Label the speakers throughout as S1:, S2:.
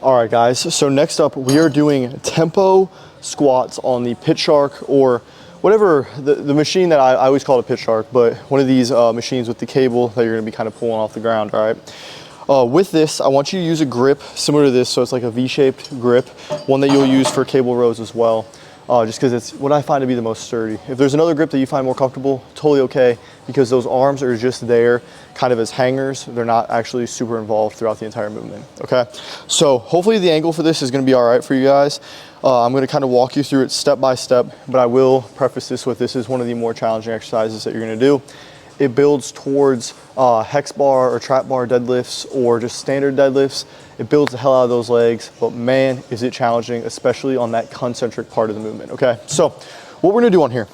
S1: All right, guys, so next up we are doing tempo squats on the Pit Shark, or whatever, the machine that I always call it a Pit Shark, but one of these machines with the cable that you're gonna be kind of pulling off the ground, all right? With this, I want you to use a grip similar to this, so it's like a V-shaped grip, one that you'll use for cable rows as well, just because it's what I find to be the most sturdy. If there's another grip that you find more comfortable, totally okay, because those arms are just there kind of as hangers. They're not actually super involved throughout the entire movement, okay? So hopefully the angle for this is gonna be all right for you guys. I'm gonna kind of walk you through it step by step, but I will preface this with this is one of the more challenging exercises that you're gonna do. It builds towards hex bar or trap bar deadlifts or just standard deadlifts. It builds the hell out of those legs, but man, is it challenging, especially on that concentric part of the movement, okay? So what we're gonna do on here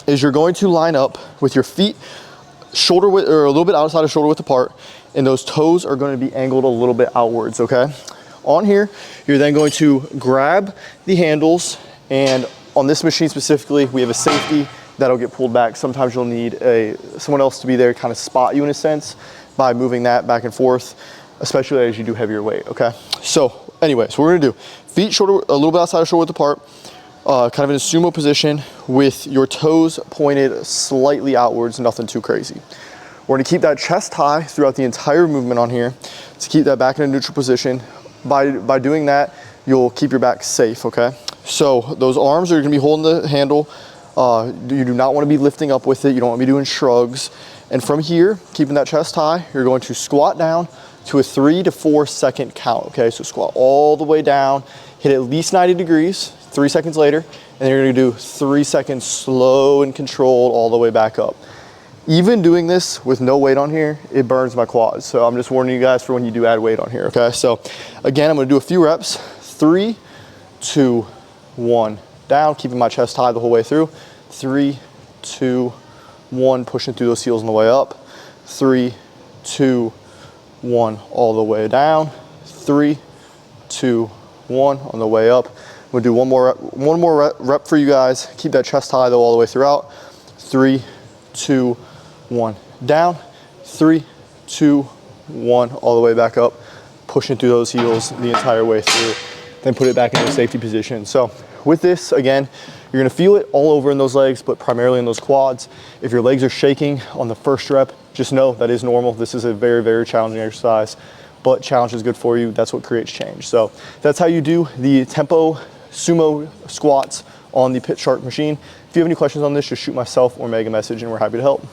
S1: is you're going to line up with your feet shoulder width, or a little bit outside of shoulder width apart, and those toes are gonna be angled a little bit outwards, okay? On here, you're then going to grab the handles, and on this machine specifically, we have a safety that'll get pulled back. Sometimes you'll need someone else to be there, kind of spot you in a sense, by moving that back and forth, especially as you do heavier weight, okay? So anyways, what we're gonna do, feet shoulder, a little bit outside of shoulder width apart, kind of in a sumo position with your toes pointed slightly outwards, nothing too crazy. We're gonna keep that chest high throughout the entire movement on here to keep that back in a neutral position. By doing that, you'll keep your back safe, okay? So those arms are gonna be holding the handle. You do not wanna be lifting up with it. You don't wanna be doing shrugs. And from here, keeping that chest high, you're going to squat down to a 3 to 4 second count, okay? So squat all the way down, hit at least 90 degrees, 3 seconds later, and then you're gonna do 3 seconds slow and controlled all the way back up. Even doing this with no weight on here, it burns my quads. So I'm just warning you guys for when you do add weight on here, okay? So again, I'm gonna do a few reps. 3, 2, 1. Down, keeping my chest high the whole way through. 3, 2, 1, pushing through those heels on the way up. 3, 2, 1, all the way down. 3, 2, 1 on the way up. We'll do one more rep for you guys. Keep that chest high though all the way throughout. 3, 2, 1, down. 3, 2, 1, all the way back up. Pushing through those heels the entire way through. Then put it back into a safety position. So with this, again, you're gonna feel it all over in those legs, but primarily in those quads. If your legs are shaking on the first rep, just know that is normal. This is a very, very challenging exercise, but challenge is good for you. That's what creates change. So that's how you do the tempo sumo squats on the Pit Shark machine. If you have any questions on this, just shoot myself or Meg a message and we're happy to help.